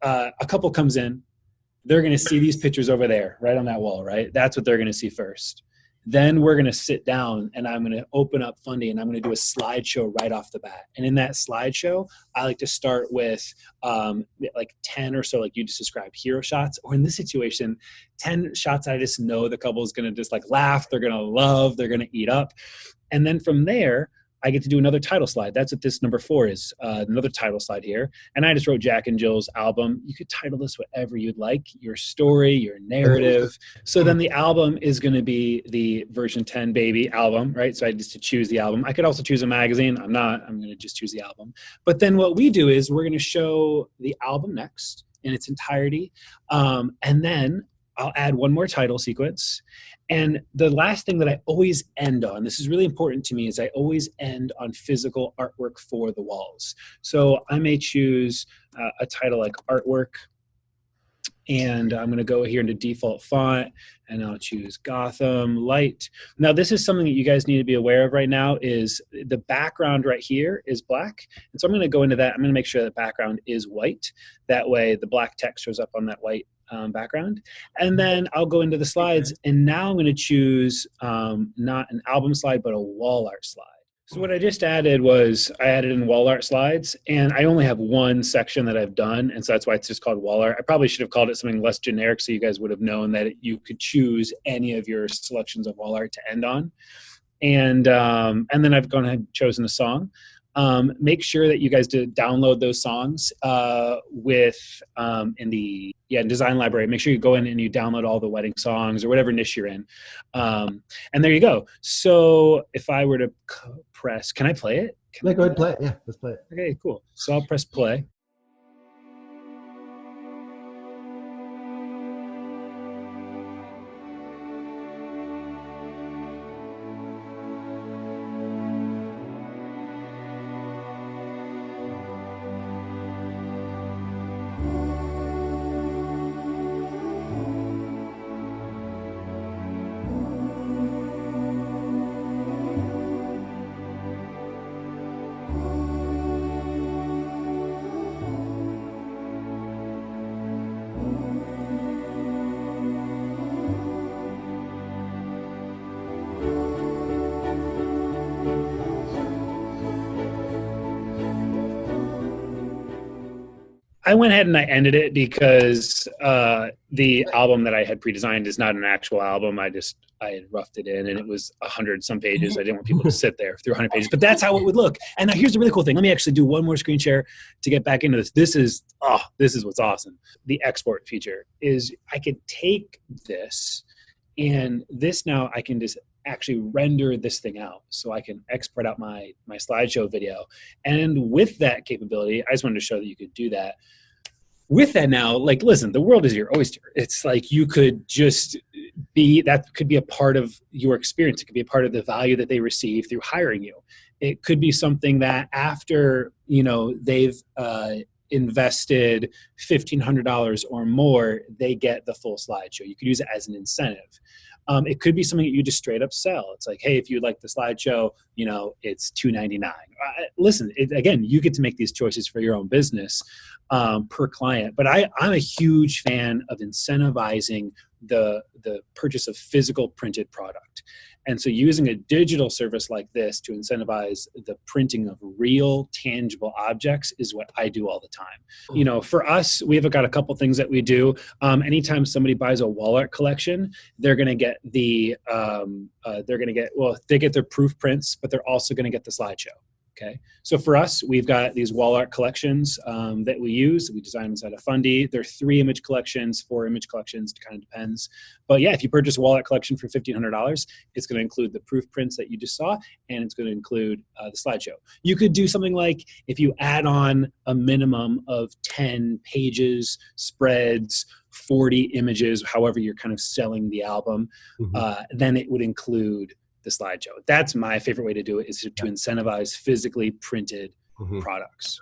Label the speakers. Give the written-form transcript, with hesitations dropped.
Speaker 1: a couple comes in, they're going to see these pictures over there, right on that wall, right? That's what they're going to see first. Then we're going to sit down and I'm going to open up Fundy and I'm going to do a slideshow right off the bat. And in that slideshow, I like to start with like 10 or so, like you just described, hero shots, or in this situation, 10 shots I just know the couple is going to just like laugh, they're going to love, they're going to eat up. And then from there, I get to do another title slide. That's what this number 4 is, another title slide here. And I just wrote Jack and Jill's album. You could title this whatever you'd like, your story, your narrative. So then the album is going to be the version 10 baby album, right? So I just to choose the album. I could also choose a magazine. I'm going to just choose the album. But then what we do is we're going to show the album next in its entirety. And then I'll add one more title sequence. And the last thing that I always end on, this is really important to me, is I always end on physical artwork for the walls. So I may choose a title like artwork, and I'm going to go here into default font, and I'll choose Gotham Light. Now, this is something that you guys need to be aware of right now is the background right here is black. And so I'm going to go into that. I'm going to make sure the background is white. That way the black text shows up on that white background. And then I'll go into the slides, and now I'm going to choose not an album slide, but a wall art slide. So what I just added was I added in wall art slides, and I only have one section that I've done, and so that's why it's just called wall art. I probably should have called it something less generic so you guys would have known that you could choose any of your selections of wall art to end on. And then I've gone ahead and chosen a song. Make sure that you guys download those songs in the design library. Make sure you go in and you download all the wedding songs or whatever niche you're in. And there you go. So if I were to press, can I play it?
Speaker 2: Go ahead and play it. Yeah, let's play it.
Speaker 1: Okay, cool. So I'll press play. I went ahead and I ended it because the album that I had pre-designed is not an actual album. I had roughed it in, and it was 100 some pages. I didn't want people to sit there through 100 pages, but that's how it would look. And now here's the really cool thing. Let me actually do one more screen share to get back into this. This is what's awesome. The export feature is I could take this, and this now I can just actually render this thing out. So I can export out my slideshow video. And with that capability, I just wanted to show that you could do that. With that now, like, listen, the world is your oyster. It's like you could just that could be a part of your experience. It could be a part of the value that they receive through hiring you. It could be something that after, they've invested $1,500 or more, they get the full slideshow. You could use it as an incentive. It could be something that you just straight up sell. It's like, hey, if you'd like the slideshow, it's $2.99. Listen, again, you get to make these choices for your own business per client. But I'm a huge fan of incentivizing the purchase of physical printed product. And so using a digital service like this to incentivize the printing of real, tangible objects is what I do all the time. For us, we've got a couple things that we do. Anytime somebody buys a wall art collection, they're going to get they get their proof prints, but they're also going to get the slideshow. Okay. So for us, we've got these wall art collections that we use. We design inside of Fundy. They're 3 image collections, 4 image collections. It kind of depends. But yeah, if you purchase a wall art collection for $1,500, it's going to include the proof prints that you just saw, and it's going to include the slideshow. You could do something like if you add on a minimum of 10 pages, spreads, 40 images, however you're kind of selling the album, then it would include the slideshow. That's my favorite way to do it, is to incentivize physically printed products.